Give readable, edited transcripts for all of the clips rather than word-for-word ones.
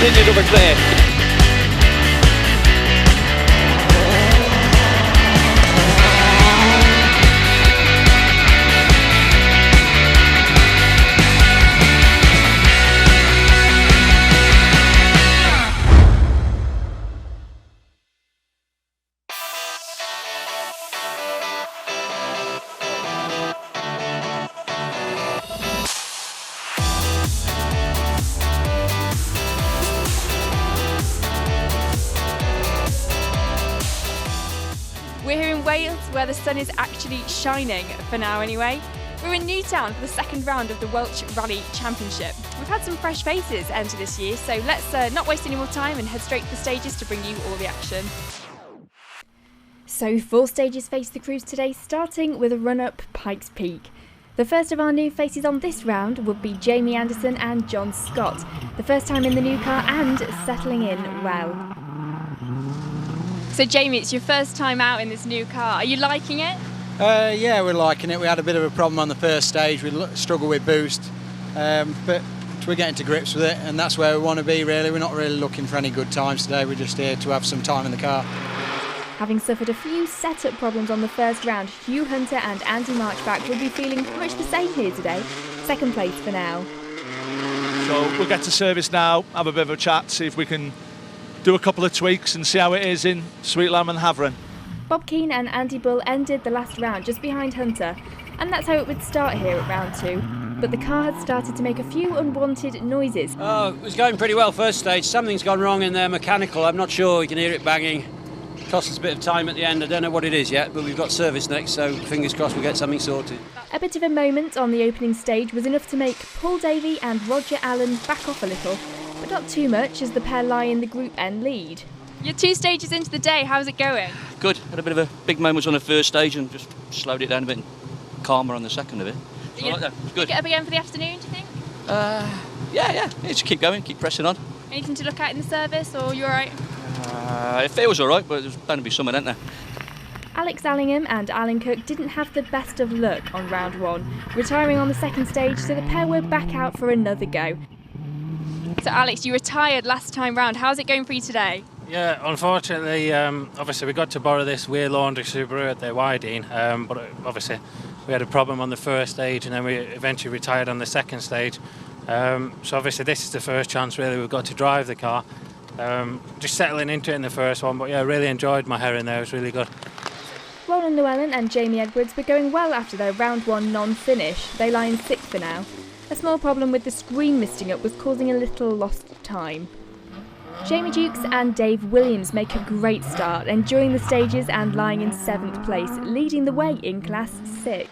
continued over clear. We're here in Wales where the sun is actually shining, for now anyway. We're in Newtown for the second round of the Welsh Rally Championship. We've had some fresh faces enter this year, so let's not waste any more time and head straight to the stages to bring you all the action. So 4 stages face the crews today, starting with a run-up Pikes Peak. The first of our new faces on this round would be Jamie Anderson and John Scott, the first time in the new car and settling in well. So Jamie, it's your first time out in this new car. Are you liking it? Yeah, we're liking it. We had a bit of a problem on the first stage. We struggled with boost, but we're getting to grips with it, and that's where we want to be really. We're not really looking for any good times today. We're just here to have some time in the car. Having suffered a few setup problems on the first round, Hugh Hunter and Andy Marchback will be feeling much the same here today. Second place for now. So we'll get to service now, have a bit of a chat, see if we can do a couple of tweaks and see how it is in Sweet Lamb and Havering. Bob Keane and Andy Bull ended the last round just behind Hunter, and that's how it would start here at round 2. But the car had started to make a few unwanted noises. Oh, it was going pretty well first stage. Something's gone wrong in their mechanical. I'm not sure. You can hear it banging. Cost us a bit of time at the end. I don't know what it is yet, but we've got service next, so fingers crossed we'll get something sorted. A bit of a moment on the opening stage was enough to make Paul Davey and Roger Allen back off a little, but not too much as the pair lie in the Group N lead. You're 2 stages into the day, how's it going? Good, had a bit of a big moment on the first stage and just slowed it down a bit and calmer on the second a bit. So like that. It's good. Get up again for the afternoon, do you think? Yeah, just keep going, keep pressing on. Anything to look at in the service, or you alright? It feels alright, but there's bound to be something, isn't there? Alex Allingham and Alan Cook didn't have the best of luck on round 1, retiring on the second stage, so the pair were back out for another go. So Alex, you retired last time round. How's it going for you today? Yeah, unfortunately, obviously we got to borrow this wheel laundry Subaru at the Wydene, but obviously we had a problem on the first stage and then we eventually retired on the second stage. So obviously this is the first chance really we've got to drive the car. Just settling into it in the first one, but yeah, I really enjoyed my herring there. It was really good. Roland Llewellyn and Jamie Edwards were going well after their round 1 non-finish. They lie in 6th for now. A small problem with the screen misting up was causing a little lost time. Jamie Dukes and Dave Williams make a great start, enjoying the stages and lying in 7th place, leading the way in Class 6.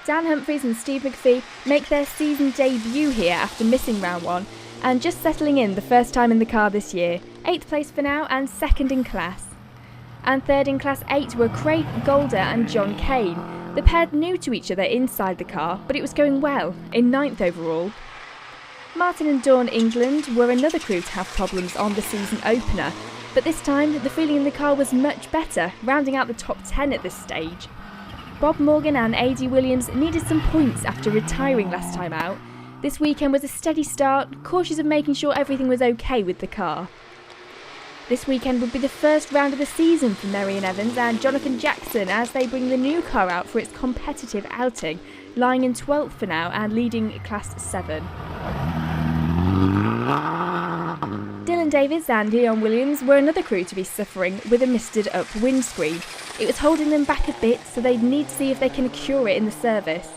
Dan Humphries and Steve McPhee make their season debut here after missing round 1 and just settling in the first time in the car this year, 8th place for now and 2nd in class. And 3rd in Class 8 were Craig Golder and John Kane. The pair new to each other inside the car, but it was going well, in 9th overall. Martin and Dawn England were another crew to have problems on the season opener, but this time the feeling in the car was much better, rounding out the top 10 at this stage. Bob Morgan and A.D. Williams needed some points after retiring last time out. This weekend was a steady start, cautious of making sure everything was okay with the car. This weekend would be the first round of the season for Marion Evans and Jonathan Jackson as they bring the new car out for its competitive outing, lying in 12th for now and leading Class 7. Dylan Davis and Leon Williams were another crew to be suffering with a misted up windscreen. It was holding them back a bit, so they'd need to see if they can cure it in the service.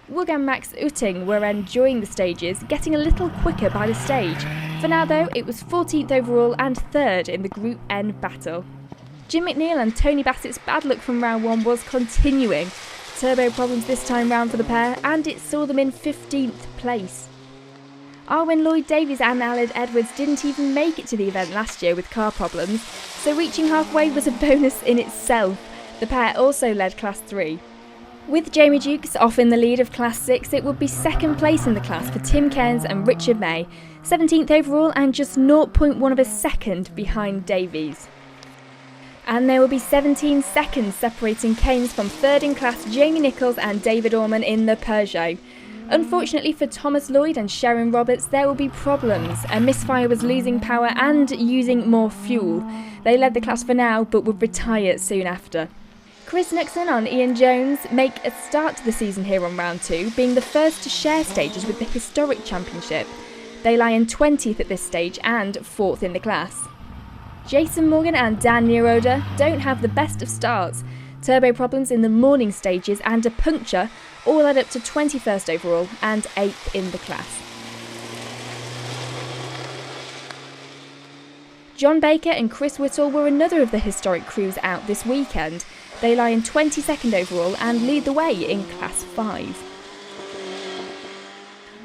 Woog and Max Utting were enjoying the stages, getting a little quicker by the stage. For now though, it was 14th overall and 3rd in the Group N battle. Jim McNeil and Tony Bassett's bad luck from round 1 was continuing. Turbo problems this time round for the pair, and it saw them in 15th place. Arwen Lloyd-Davies and Aled Edwards didn't even make it to the event last year with car problems, so reaching halfway was a bonus in itself. The pair also led Class 3. With Jamie Dukes off in the lead of Class 6, it would be 2nd place in the class for Tim Cairns and Richard May, 17th overall and just 0.1 of a second behind Davies. And there will be 17 seconds separating Cairns from 3rd in class Jamie Nichols and David Orman in the Peugeot. Unfortunately for Thomas Lloyd and Sharon Roberts, there will be problems. A misfire was losing power and using more fuel. They led the class for now, but would retire soon after. Chris Nixon and Ian Jones make a start to the season here on round 2, being the first to share stages with the historic championship. They lie in 20th at this stage and 4th in the class. Jason Morgan and Dan Nieroda don't have the best of starts. Turbo problems in the morning stages and a puncture all add up to 21st overall and 8th in the class. John Baker and Chris Whittle were another of the historic crews out this weekend. They lie in 22nd overall and lead the way in Class 5.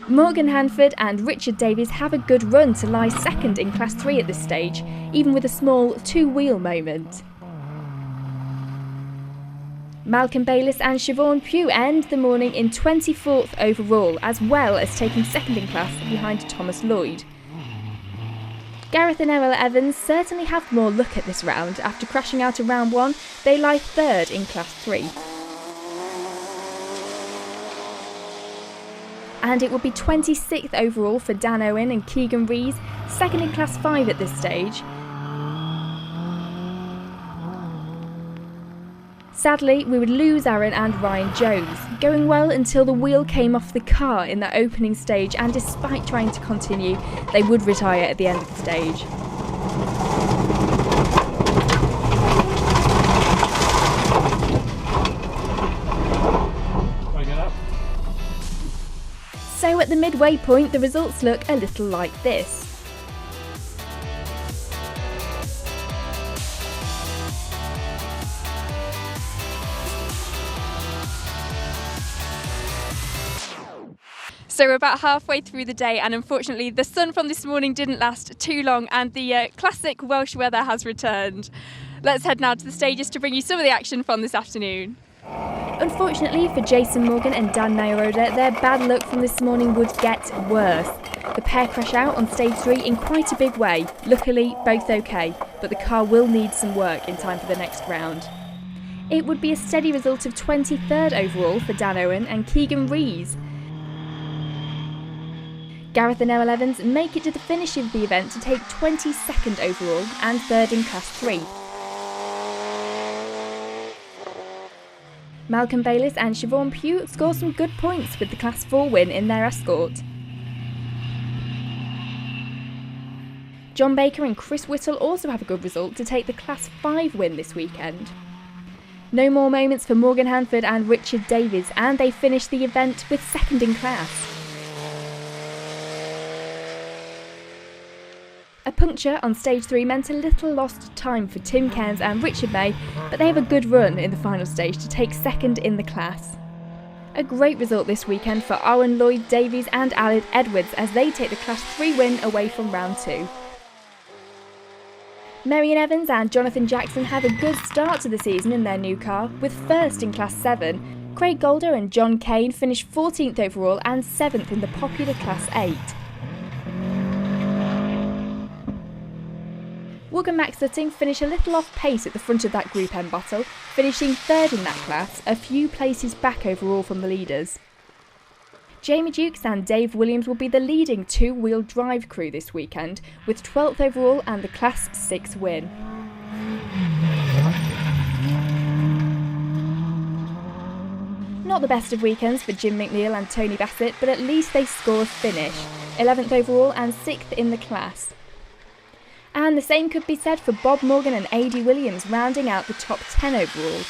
Morgan Hanford and Richard Davies have a good run to lie second in Class 3 at this stage, even with a small two-wheel moment. Malcolm Bayliss and Siobhan Pugh end the morning in 24th overall, as well as taking second in class behind Thomas Lloyd. Gareth and Errol Evans certainly have more luck at this round. After crashing out of round 1, they lie third in Class 3. And it will be 26th overall for Dan Owen and Keegan Rees, second in Class 5 at this stage. Sadly, we would lose Aaron and Ryan Jones, going well until the wheel came off the car in that opening stage, and despite trying to continue, they would retire at the end of the stage. So at the midway point, the results look a little like this. So we're about halfway through the day, and unfortunately the sun from this morning didn't last too long, and the classic Welsh weather has returned. Let's head now to the stages to bring you some of the action from this afternoon. Unfortunately for Jason Morgan and Dan Nieroda, their bad luck from this morning would get worse. The pair crash out on stage 3 in quite a big way. Luckily, both okay, but the car will need some work in time for the next round. It would be a steady result of 23rd overall for Dan Owen and Keegan Rees. Gareth and Errol Evans make it to the finish of the event to take 22nd overall and 3rd in Class 3. Malcolm Bayliss and Siobhan Pugh score some good points with the Class 4 win in their escort. John Baker and Chris Whittle also have a good result to take the Class 5 win this weekend. No more moments for Morgan Hanford and Richard Davies, and they finish the event with 2nd in class. A puncture on stage 3 meant a little lost time for Tim Cairns and Richard May, but they have a good run in the final stage to take 2nd in the class. A great result this weekend for Owen Lloyd Davies and Alid Edwards as they take the Class 3 win away from round 2. Marion Evans and Jonathan Jackson have a good start to the season in their new car, with 1st in Class 7. Craig Golder and John Kane finish 14th overall and 7th in the popular Class 8. Woog and Max Sutting finish a little off pace at the front of that Group M battle, finishing 3rd in that class, a few places back overall from the leaders. Jamie Dukes and Dave Williams will be the leading two-wheel drive crew this weekend, with 12th overall and the Class 6 win. Not the best of weekends for Jim McNeil and Tony Bassett, but at least they score a finish, 11th overall and 6th in the class. And the same could be said for Bob Morgan and A.D. Williams, rounding out the top 10 overall.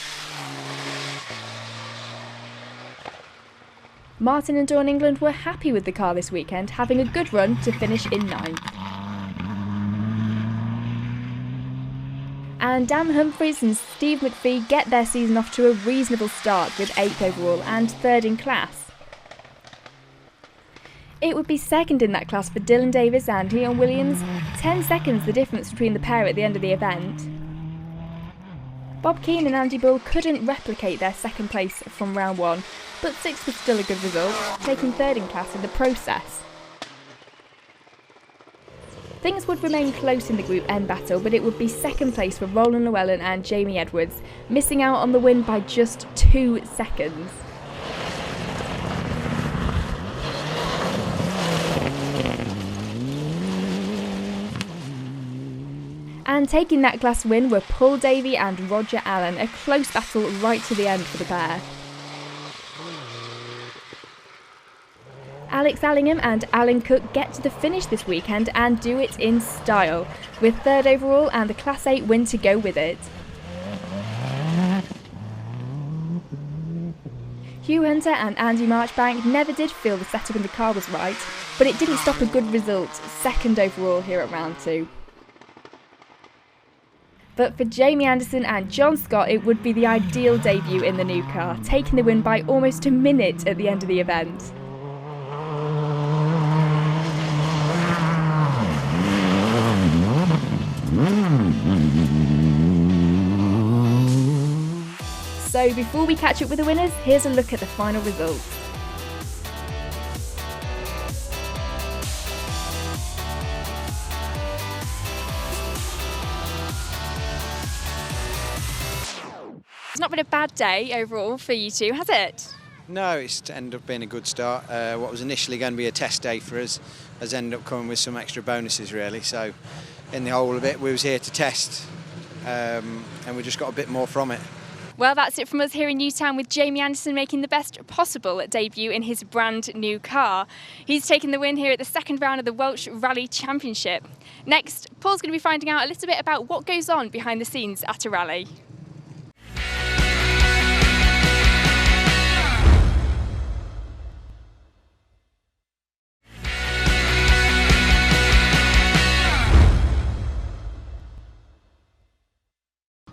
Martin and Dawn England were happy with the car this weekend, having a good run to finish in 9th. And Dan Humphries and Steve McPhee get their season off to a reasonable start with 8th overall and 3rd in class. It would be 2nd in that class for Dylan Davis and Leon Williams, 10 seconds the difference between the pair at the end of the event. Bob Keane and Andy Bull couldn't replicate their 2nd place from round 1, but 6th was still a good result, taking 3rd in class in the process. Things would remain close in the Group N battle, but it would be 2nd place for Roland Llewellyn and Jamie Edwards, missing out on the win by just 2 seconds. And taking that class win were Paul Davey and Roger Allen, a close battle right to the end for the pair. Alex Allingham and Alan Cook get to the finish this weekend and do it in style, with 3rd overall and the Class 8 win to go with it. Hugh Hunter and Andy Marchbank never did feel the setup in the car was right, but it didn't stop a good result, 2nd overall here at round 2. But for Jamie Anderson and John Scott, it would be the ideal debut in the new car, taking the win by almost a minute at the end of the event. So before we catch up with the winners, here's a look at the final results. It's not been a bad day overall for you two, has it? No, it's ended up being a good start. What was initially going to be a test day for us has ended up coming with some extra bonuses really. So in the whole of it, we was here to test and we just got a bit more from it. Well, that's it from us here in Newtown, with Jamie Anderson making the best possible debut in his brand new car. He's taken the win here at the 2nd round of the Welsh Rally Championship. Next, Paul's going to be finding out a little bit about what goes on behind the scenes at a rally.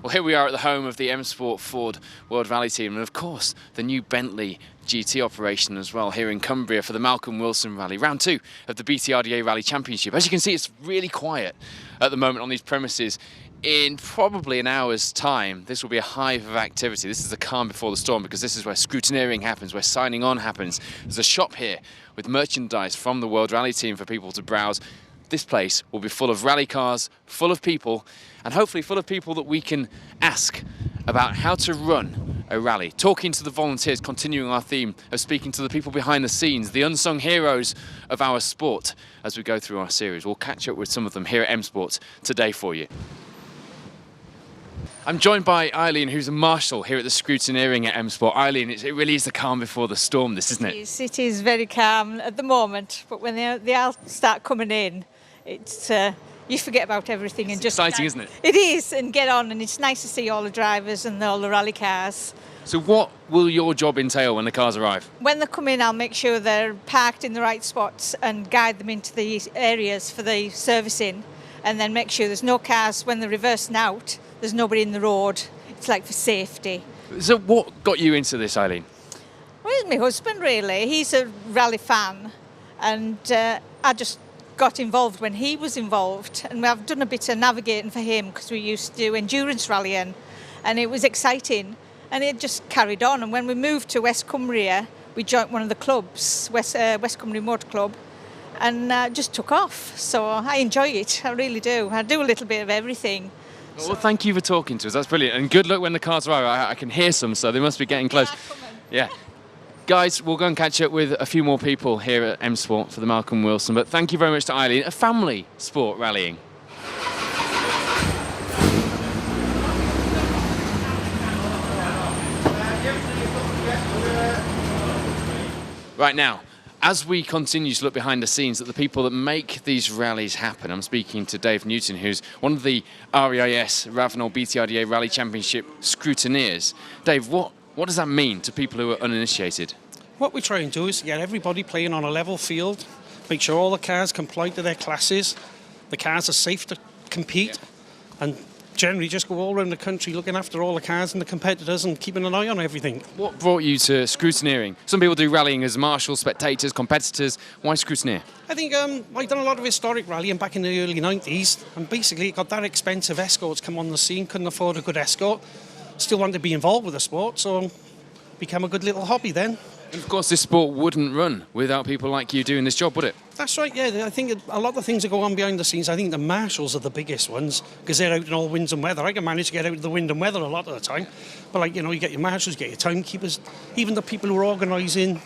Well, here we are at the home of the M Sport Ford World Rally Team, and of course the new Bentley GT operation as well here in Cumbria for the Malcolm Wilson Rally, round 2 of the BTRDA Rally Championship. As you can see, it's really quiet at the moment on these premises. In probably an hour's time, this will be a hive of activity. This is the calm before the storm, because this is where scrutineering happens, where signing on happens. There's a shop here with merchandise from the World Rally Team for people to browse. This place will be full of rally cars, full of people, and hopefully full of people that we can ask about how to run a rally. Talking to the volunteers, continuing our theme of speaking to the people behind the scenes, the unsung heroes of our sport as we go through our series. We'll catch up with some of them here at M Sport today for you. I'm joined by Eileen, who's a marshal here at the scrutineering at M Sport. Eileen, it really is the calm before the storm, this, isn't it? It is very calm at the moment, but when they all start coming in, it's you forget about everything and just exciting, isn't it? It is, and get on, and it's nice to see all the drivers and all the rally cars. So what will your job entail when the cars arrive? When they come in, I'll make sure they're parked in the right spots and guide them into the areas for the servicing, and then make sure there's no cars when they're reversing out. There's nobody in the road. It's like for safety. So what got you into this, Eileen? Well, it's my husband, really. He's a rally fan, and I just got involved when he was involved, and I've done a bit of navigating for him because we used to do endurance rallying, and it was exciting, and it just carried on. And when we moved to West Cumbria, we joined one of the clubs, West Cumbria Motor Club, and just took off. So I enjoy it, I really do. I do a little bit of everything. Well, thank you for talking to us. That's brilliant, and good luck when the cars arrive. I can hear some, so they must be getting close. Yeah. Guys, we'll go and catch up with a few more people here at M Sport for the Malcolm Wilson, but thank you very much to Eileen, a family sport rallying. Right now, as we continue to look behind the scenes at the people that make these rallies happen, I'm speaking to Dave Newton, who's one of the REIS Ravenel BTRDA Rally Championship scrutineers. Dave, what does that mean to people who are uninitiated? What we try and do is get everybody playing on a level field, make sure all the cars comply to their classes, the cars are safe to compete, and generally just go all around the country looking after all the cars and the competitors and keeping an eye on everything. What brought you to scrutineering? Some people do rallying as marshals, spectators, competitors. Why scrutineer? I think I've done a lot of historic rallying back in the early 90s, and basically it got that expensive escorts come on the scene, couldn't afford a good escort, still wanted to be involved with the sport, so became a good little hobby then. And of course this sport wouldn't run without people like you doing this job, would it? That's right, yeah. I think a lot of things that go on behind the scenes, I think the marshals are the biggest ones, because they're out in all winds and weather. I can manage to get out of the wind and weather a lot of the time, but like, you know, you get your marshals, you get your timekeepers, even the people who are organising,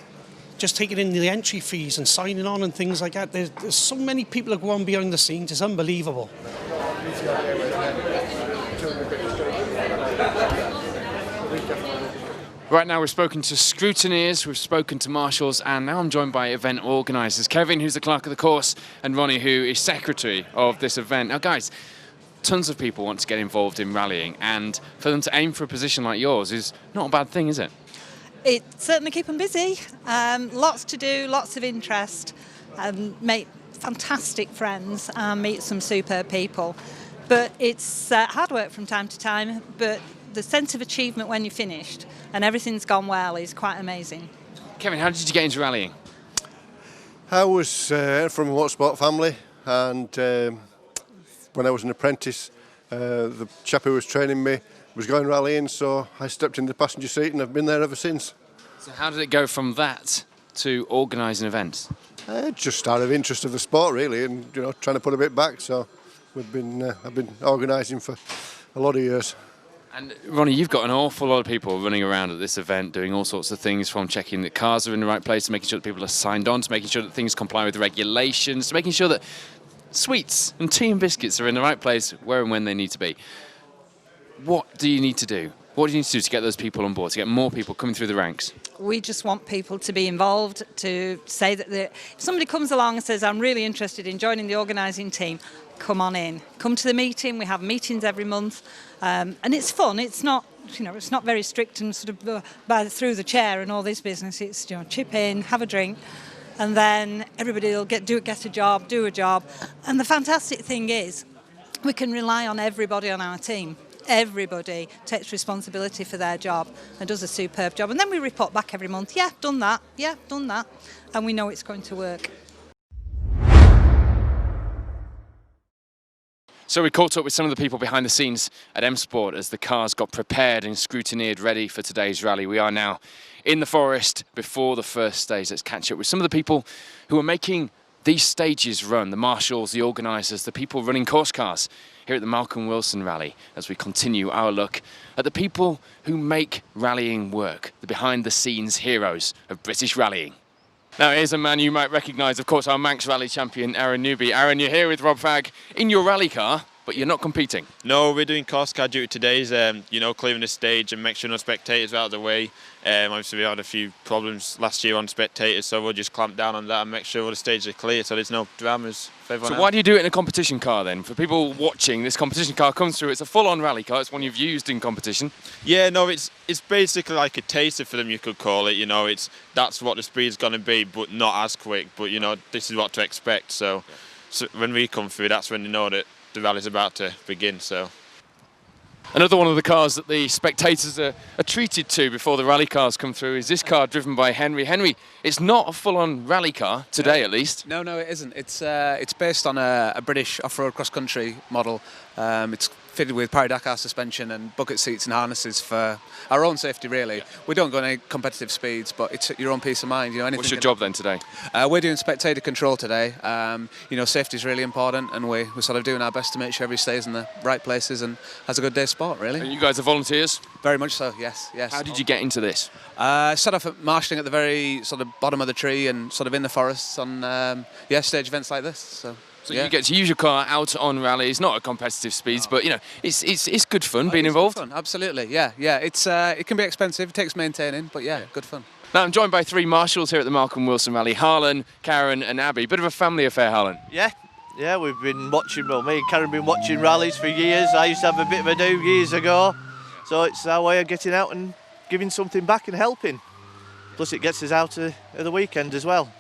just taking in the entry fees and signing on and things like that. There's so many people that go on behind the scenes, it's unbelievable. Right now we've spoken to scrutineers, we've spoken to marshals, and now I'm joined by event organisers. Kevin, who's the clerk of the course, and Ronnie, who is secretary of this event. Now guys, tons of people want to get involved in rallying, and for them to aim for a position like yours is not a bad thing, is it? It certainly keep them busy. Lots to do, lots of interest, make fantastic friends and meet some superb people. But it's hard work from time to time, but the sense of achievement when you're finished and everything's gone well is quite amazing. Kevin, how did you get into rallying? I was from a motorsport family, and when I was an apprentice, the chap who was training me was going rallying, so I stepped in the passenger seat and I've been there ever since. So how did it go from that to organising events? Just out of interest of the sport really, and trying to put a bit back, so I've been organising for a lot of years. And Ronnie, you've got an awful lot of people running around at this event doing all sorts of things, from checking that cars are in the right place to making sure that people are signed on, to making sure that things comply with the regulations, to making sure that sweets and tea and biscuits are in the right place where and when they need to be. What do you need to do? What do you need to do to get those people on board, to get more people coming through the ranks? We just want people to be involved, to say that if somebody comes along and says, I'm really interested in joining the organising team, come on in. Come to the meeting. We have meetings every month. And it's fun. It's not, it's not very strict and sort of through the chair and all this business. It's, chip in, have a drink, and then everybody will get a job, do a job. And the fantastic thing is, we can rely on everybody on our team. Everybody takes responsibility for their job and does a superb job. And then we report back every month, yeah, done that, and we know it's going to work. So we caught up with some of the people behind the scenes at M Sport as the cars got prepared and scrutineered ready for today's rally. We are now in the forest before the first stage. Let's catch up with some of the people who are making these stages run, the marshals, the organisers, the people running course cars here at the Malcolm Wilson Rally, as we continue our look at the people who make rallying work, the behind-the-scenes heroes of British rallying. Now here's a man you might recognise, of course, our Manx Rally champion, Aaron Newby. Aaron, you're here with Rob Fagg in your rally car, but you're not competing. No, we're doing course car duty today, clearing the stage and make sure no spectators are out of the way. Obviously we had a few problems last year on spectators, so we'll just clamp down on that and make sure all the stages are clear so there's no dramas for everyone So else. why do you do it in a competition car then? For people watching, this competition car comes through, it's a full-on rally car, it's one you've used in competition. Yeah, no, it's basically like a taster for them, you could call it, that's what the speed's going to be, but not as quick, but this is what to expect, so when we come through, that's when you know that the rally's about to begin, so. Another one of the cars that the spectators are treated to before the rally cars come through is this car driven by Henry. Henry, it's not a full-on rally car, today at least. No, it isn't. It's based on a British off-road cross-country model. It's fitted with Paris-Dakar suspension and bucket seats and harnesses for our own safety, really. Yeah. We don't go on any competitive speeds, but it's your own peace of mind. What's your job then today? We're doing spectator control today. Safety is really important, and we're sort of doing our best to make sure everybody stays in the right places and has a good day's sport, really. And you guys are volunteers? Very much so, yes. How did you get into this? Started off at marshalling at the very sort of bottom of the tree and sort of in the forests on stage events like this. So you get to use your car out on rallies, not at competitive speeds, but it's good fun being involved. Good fun, absolutely, yeah. It can be expensive, it takes maintaining, but yeah, good fun. Now I'm joined by three marshals here at the Malcolm Wilson Rally: Harlan, Karen, and Abby. Bit of a family affair, Harlan. Yeah, we've been watching. Well, me and Karen have been watching rallies for years. I used to have a bit of a do years ago, so it's our way of getting out and giving something back and helping. Plus, it gets us out of the weekend as well.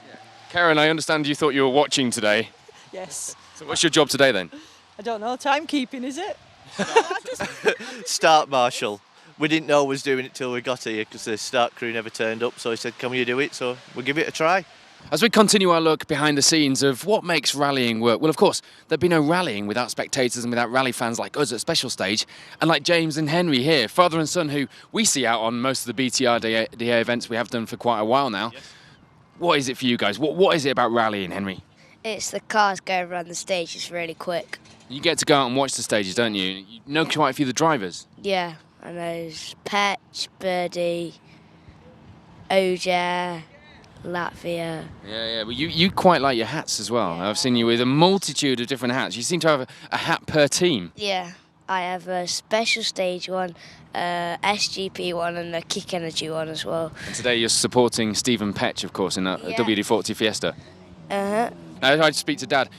Karen, I understand you thought you were watching today. Yes. So what's your job today then? I don't know, timekeeping, is it? Start marshal. We didn't know I was doing it till we got here because the start crew never turned up, so he said, can you do it? So we'll give it a try. As we continue our look behind the scenes of what makes rallying work, well, of course, there'd be no rallying without spectators and without rally fans like us at Special Stage, and like James and Henry here, father and son, who we see out on most of the BTRDA events we have done for quite a while now. Yes. What is it for you guys? What is it about rallying, Henry? It's the cars going around the stage, it's really quick. You get to go out and watch the stages, don't you? You know quite a few of the drivers. Yeah, I know Petch, Birdie, Oja, Latvia. Yeah. Well, you quite like your hats as well. I've seen you with a multitude of different hats. You seem to have a hat per team. Yeah, I have a special stage one, SGP one, and a kick energy one as well. And today you're supporting Stephen Petch, of course, in that WD-40 Fiesta. Uh-huh. Now, I'd speak to Dad.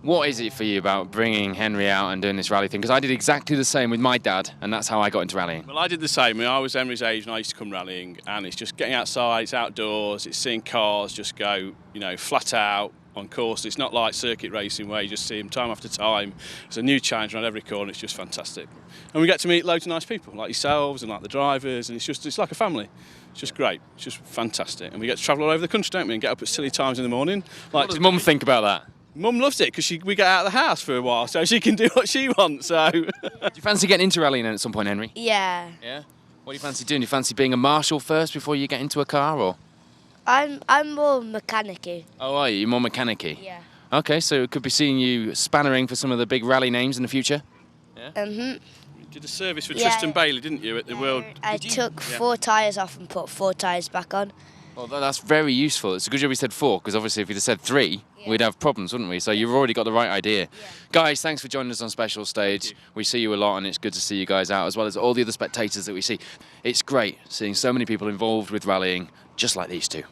What is it for you about bringing Henry out and doing this rally thing? Because I did exactly the same with my dad, and that's how I got into rallying. Well, I did the same. I was Henry's age and I used to come rallying, and it's just getting outside, it's outdoors, it's seeing cars just go, flat out on course. It's not like circuit racing where you just see them time after time. It's a new challenge around every corner. It's just fantastic. And we get to meet loads of nice people, like yourselves and like the drivers, and it's like a family. It's just great. It's just fantastic. And we get to travel all over the country, don't we, and get up at silly times in the morning. What does Mum think about that? Mum loves it because we get out of the house for a while, so she can do what she wants. So. Do you fancy getting into rallying then at some point, Henry? Yeah. Yeah? What do you fancy doing? Do you fancy being a marshal first before you get into a car, or? I'm more mechanic-y. Oh, are you? You're more mechanic-y? Yeah. Okay, so it could be seeing you spannering for some of the big rally names in the future? You did a service for Yeah. Tristan Bailey, didn't you, at the World? I took 4 tyres off and put 4 tyres back on. Well, that's very useful. It's a good job you said 4, because obviously if you'd have said 3, we'd have problems, wouldn't we? So you've already got the right idea. Guys, thanks for joining us on Special Stage. We see you a lot, and it's good to see you guys out, as well as all the other spectators that we see. It's great seeing so many people involved with rallying, just like these two.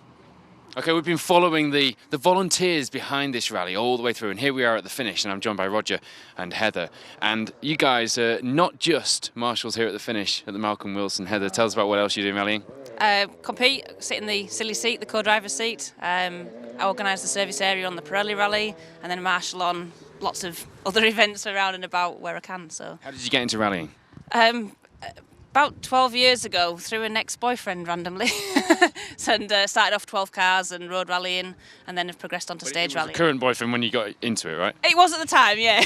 Okay, we've been following the volunteers behind this rally all the way through, and here we are at the finish, and I'm joined by Roger and Heather. And you guys are not just marshals here at the finish at the Malcolm Wilson. Heather, tell us about what else you do in rallying. Compete, sit in the silly seat, the co-driver's seat. I organise the service area on the Pirelli rally, and then marshal on lots of other events around and about where I can. So. How did you get into rallying? About 12 years ago, through an ex-boyfriend randomly, and started off 12 cars and road rallying, and then have progressed onto stage rallying. Current boyfriend when you got into it, right? It was at the time, yeah.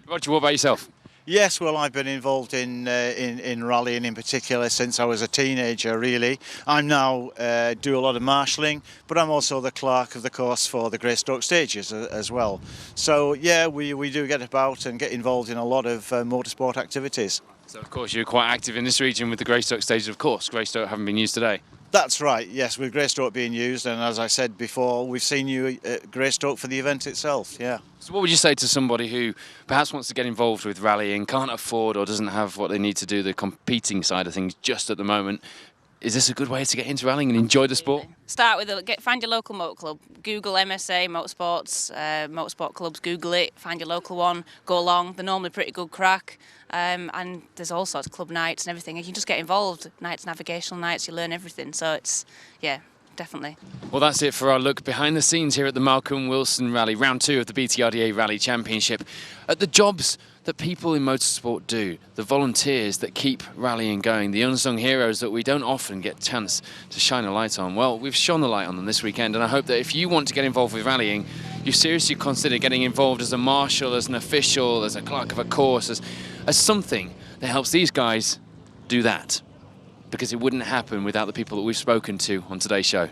Roger, what about yourself? Yes, well, I've been involved in rallying in particular since I was a teenager, really. I'm now do a lot of marshalling, but I'm also the clerk of the course for the Greystoke stages as well. So, yeah, we do get about and get involved in a lot of motorsport activities. So, of course, you're quite active in this region with the Greystoke stages, of course. Greystoke haven't been used today. That's right, yes, with Greystoke being used, and as I said before, we've seen you at Greystoke for the event itself, yeah. So what would you say to somebody who perhaps wants to get involved with rallying, can't afford or doesn't have what they need to do, the competing side of things just at the moment? Is this a good way to get into rallying and enjoy the sport? Start with find your local motor club. Google MSA Motorsports, motorsport clubs. Google it. Find your local one. Go along. They're normally pretty good crack. And there's all sorts of club nights and everything. You can just get involved. Nights, navigational nights. You learn everything. So it's definitely. Well, that's it for our look behind the scenes here at the Malcolm Wilson Rally, round 2 of the BTRDA Rally Championship. At the jobs that people in motorsport do, the volunteers that keep rallying going, the unsung heroes that we don't often get a chance to shine a light on. Well, we've shone the light on them this weekend, and I hope that if you want to get involved with rallying, you seriously consider getting involved as a marshal, as an official, as a clerk of a course, as something that helps these guys do that. Because it wouldn't happen without the people that we've spoken to on today's show.